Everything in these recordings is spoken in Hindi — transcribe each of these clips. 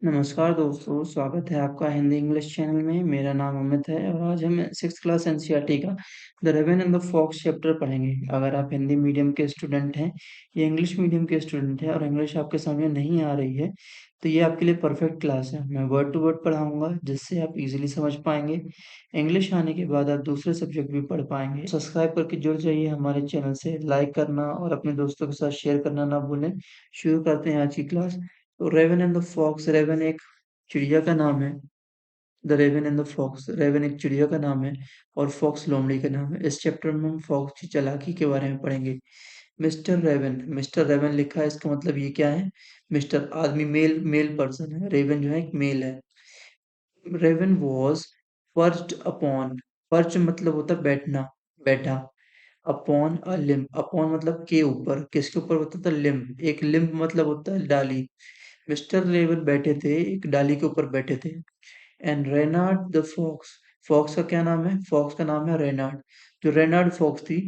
नमस्कार दोस्तों, स्वागत है आपका हिंदी इंग्लिश चैनल में। मेरा नाम अमित है और आज हम 6th क्लास एनसीईआरटी का the raven and the fox chapter पढ़ेंगे। अगर आप हिंदी मीडियम के स्टूडेंट हैं या इंग्लिश मीडियम के स्टूडेंट हैं और इंग्लिश आपके समझ नहीं आ रही है, तो ये आपके लिए परफेक्ट क्लास है। मैं वर्ड टू वर्ड पढ़ाऊंगा जिससे आप इजीली समझ पाएंगे। इंग्लिश आने के बाद आप दूसरे सब्जेक्ट भी पढ़ पाएंगे। सब्सक्राइब करके जुड़ जाइए हमारे चैनल से, लाइक करना और अपने दोस्तों के साथ शेयर करना ना भूलें। शुरू करते हैं आज की क्लास। तो raven and the fox, raven एक चिड़िया का नाम है। The raven and the fox, raven एक चिड़िया का नाम है और फॉक्स लोमड़ी का नाम है। इस चैप्टर में हम फॉक्स की चालाकी के बारे में पढ़ेंगे। मिस्टर रेवन, मिस्टर रेवन लिखा है, इसका मतलब ये क्या है? मिस्टर आदमी, मेल मेल पर्सन है। रेवन जो है एक मेल है। रेवन वॉज पर्च्ड अपॉन, पर्च मतलब होता है बैठना, बैठा। अपॉन अ लिम्ब, अपॉन मतलब के ऊपर, किसके ऊपर होता था? लिम्ब। एक लिम्ब मतलब होता है डाली। मिस्टर रेवन बैठे थे, एक डाली के ऊपर बैठे थे। And Renard the fox, fox का क्या नाम है? फॉक्स का नाम है रेनार्ड। जो रेनार्ड फॉक्स थी,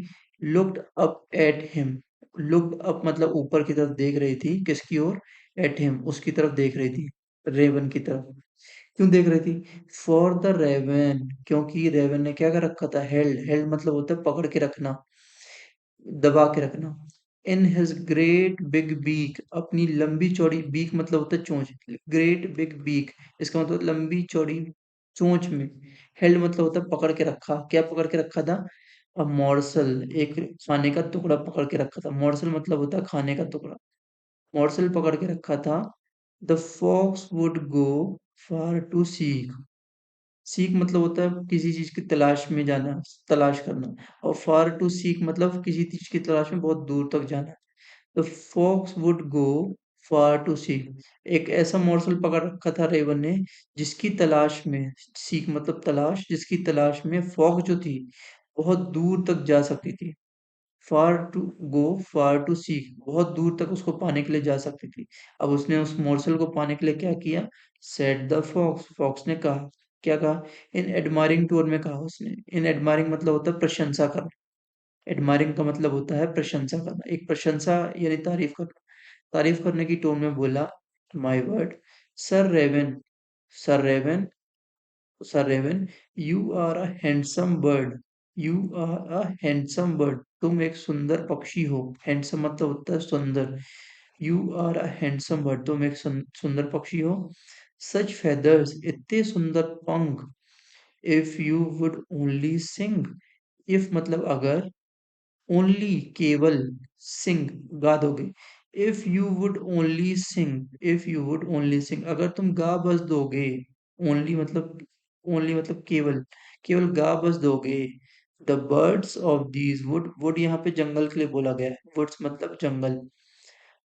looked up at him, looked up मतलब ऊपर की तरफ देख रही थी। किसकी ओर? एट हिम, उसकी तरफ देख रही थी, रेवन की तरफ। क्यों देख रही थी? फॉर द रेवन, क्योंकि रेवन ने क्या कर रखा था? हेल्ड, हेल्ड मतलब होता है पकड़ के रखना, दबा के रखना। In his great big beak, अपनी लंबी चौड़ी, बीक मतलब होता है चोंच, ग्रेट बिग बीक इसका मतलब लंबी चौड़ी चोंच में। हेल्ड मतलब होता है पकड़ के रखा। क्या पकड़ के रखा था? अ मॉर्सल, एक खाने का टुकड़ा पकड़ के रखा था। मॉर्सल मतलब होता है खाने का टुकड़ा। मॉर्सल पकड़ के रखा था। The fox would go far to seek, seek मतलब होता है किसी चीज की तलाश में जाना, तलाश करना। और फार टू सीक मतलब किसी चीज की तलाश में बहुत दूर तक जाना। The fox would go far to seek, एक ऐसा मॉर्सल पकड़ रखा था रेवन ने जिसकी तलाश में, सीक मतलब तलाश, जिसकी तलाश में फॉक्स जो थी बहुत दूर तक जा सकती थी। Far to go, far to seek बहुत दूर तक उसको पाने के लिए जा सकती थी। अब उसने उस मोर्सल को पाने के लिए क्या किया? सेड द फॉक्स, फॉक्स ने कहा। क्या कहा? इन एडमायरिंग टोन में कहा उसने। इन एडमायरिंग मतलब होता है प्रशंसा करना। एडमायरिंग का मतलब होता है प्रशंसा करना, एक प्रशंसा यानी तारीफ करना। तारीफ करने की टोन में बोला, my word sir Raven, sir Raven, sir Raven, you are a handsome bird, you are a handsome bird, तुम एक सुंदर पक्षी हो। हैंडसम मतलब होता है सुंदर। You are a handsome bird, तुम एक सुंदर पक्षी हो। सच फेदर्स, इतने सुंदर पंख। If you would only sing, if मतलब अगर, ओनली केवल, सिंग गा दोगे। If you would only sing, if you would only sing अगर तुम गा बस दोगे। ओनली मतलब, ओनली मतलब केवल, केवल गा बस दोगे। The birds of these would, would यहाँ पे जंगल के लिए बोला गया है। वुड्स मतलब जंगल।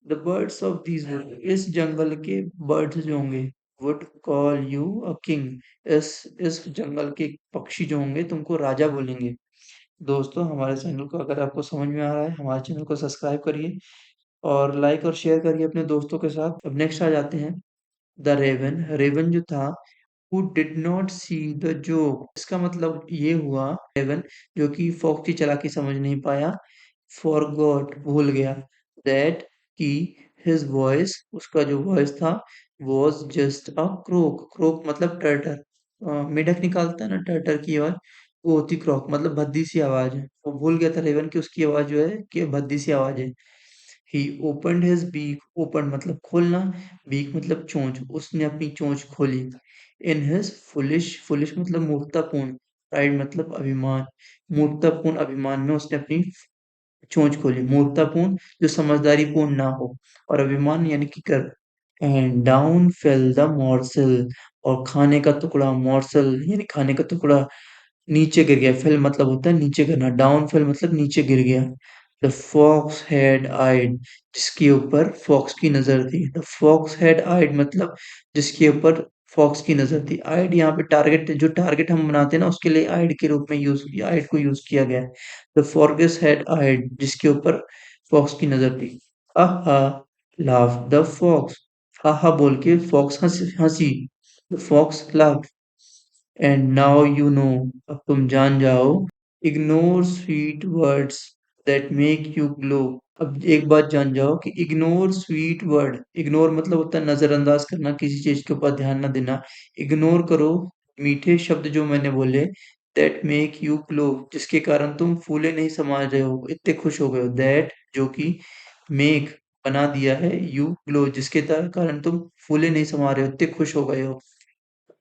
The birds of these wood, इस जंगल के बर्ड्स जो होंगे, would call you a king, इस जंगल के पक्षी जो होंगे तुमको राजा बोलेंगे। दोस्तों, हमारे चैनल को अगर आपको समझ में आ रहा है, हमारे चैनल को सब्सक्राइब करिए और लाइक और शेयर करिए अपने दोस्तों के साथ। अब नेक्स्ट आ जाते हैं द रेवन, रेवन जो था, who did not see the joke, इसका मतलब ये हुआ, रेवन जो कि फॉक्स की चालाकी समझ नहीं पाया, forgot भूल गया, that कि his voice उसका जो वॉइस था was just a croak, croak मतलब टर्टर, मेढक निकालता है ना टर्टर की आवाज, वो होती क्रॉक मतलब भद्दी सी आवाज है। वो भूल गया था रेवन की उसकी आवाज जो है कि भद्दी सी आवाज है। ही ओपनड हिज बीक, ओपन मतलब खोलना, बीक मतलब चोंच, उसने अपनी चोंच खोली। इन हिज फुलिश, फुलिश मतलब मूर्खतापूर्ण, प्राइड मतलब अभिमान, मूर्खतापूर्ण अभिमान में उसने अपनी चोंच खोली। मूर्खतापूर्ण जो समझदारी पूर्ण ना हो, और अभिमान यानी कि गर्व। And down fail the morsel, और खाने का टुकड़ा, मॉर्सल यानी खाने का टुकड़ा नीचे गिर गया। फेल मतलब होता है नीचे गिरना, डाउन फेल मतलब नीचे गिर गया। द फॉक्स हैड आइड, जिसके ऊपर फॉक्स की नजर थी। द फॉक्स हैड आइड मतलब जिसके ऊपर फॉक्स की नजर थी। आइड यहाँ पे टारगेट, जो टारगेट हम बनाते हैं ना उसके लिए आइड के रूप में यूज किया, आइड को यूज किया गया है। द फॉक्स हैड आइड, जिसके ऊपर फॉक्स की नजर थी। आहा, लाफ द फॉक्स, आहा बोल के फॉक्स हंसी, हंसी। The fox laugh. And now you know, अब तुम जान जाओ। Ignore sweet words that make you glow, अब एक बात जान जाओ कि इग्नोर स्वीट वर्ड, इग्नोर मतलब होता है नजरअंदाज करना, किसी चीज के ऊपर ध्यान ना देना। इग्नोर करो मीठे शब्द जो मैंने बोले, दैट मेक यू ग्लो, जिसके कारण तुम फूले नहीं समा रहे हो, इतने खुश हो गए हो। दैट जो कि मेक बना दिया है, यू ग्लो जिसके कारण तुम फूले नहीं समा रहे हो, इतने खुश हो गए हो।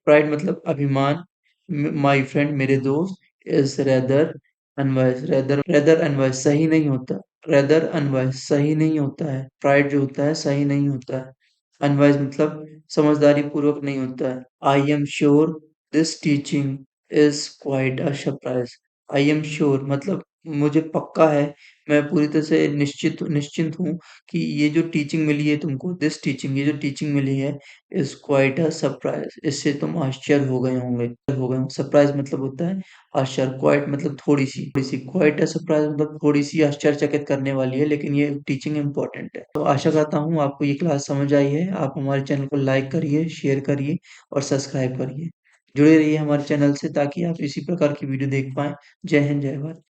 प्राइड मतलब अभिमान। माय फ्रेंड मेरे दोस्त, is rather unwise, rather unwise सही नहीं होता, रेदर अनवाइज सही नहीं होता है। प्राइड जो होता है सही नहीं होता है। अनवाइज मतलब समझदारी पूर्वक नहीं होता है। I am sure this teaching is quite a surprise. I am sure मतलब मुझे पक्का है, मैं पूरी तरह से निश्चिंत हूँ कि ये जो टीचिंग मिली है तुमको, दिस टीचिंग, ये जो टीचिंग मिली है, इज क्वाइट अ सरप्राइज, इससे तुम आश्चर्य हो गए हो। सरप्राइज मतलब होता है आश्चर्य, क्वाइट मतलब थोड़ी सी, क्वाइट अ सरप्राइज मतलब थोड़ी सी आश्चर्यचकित करने वाली है, लेकिन ये टीचिंग इम्पोर्टेंट है। तो आशा करता हूँ आपको ये क्लास समझ आई है। आप हमारे चैनल को लाइक करिए, शेयर करिए और सब्सक्राइब करिए। जुड़े रहिए हमारे चैनल से ताकि आप इसी प्रकार की वीडियो देख पाएं। जय हिंद, जय भारत।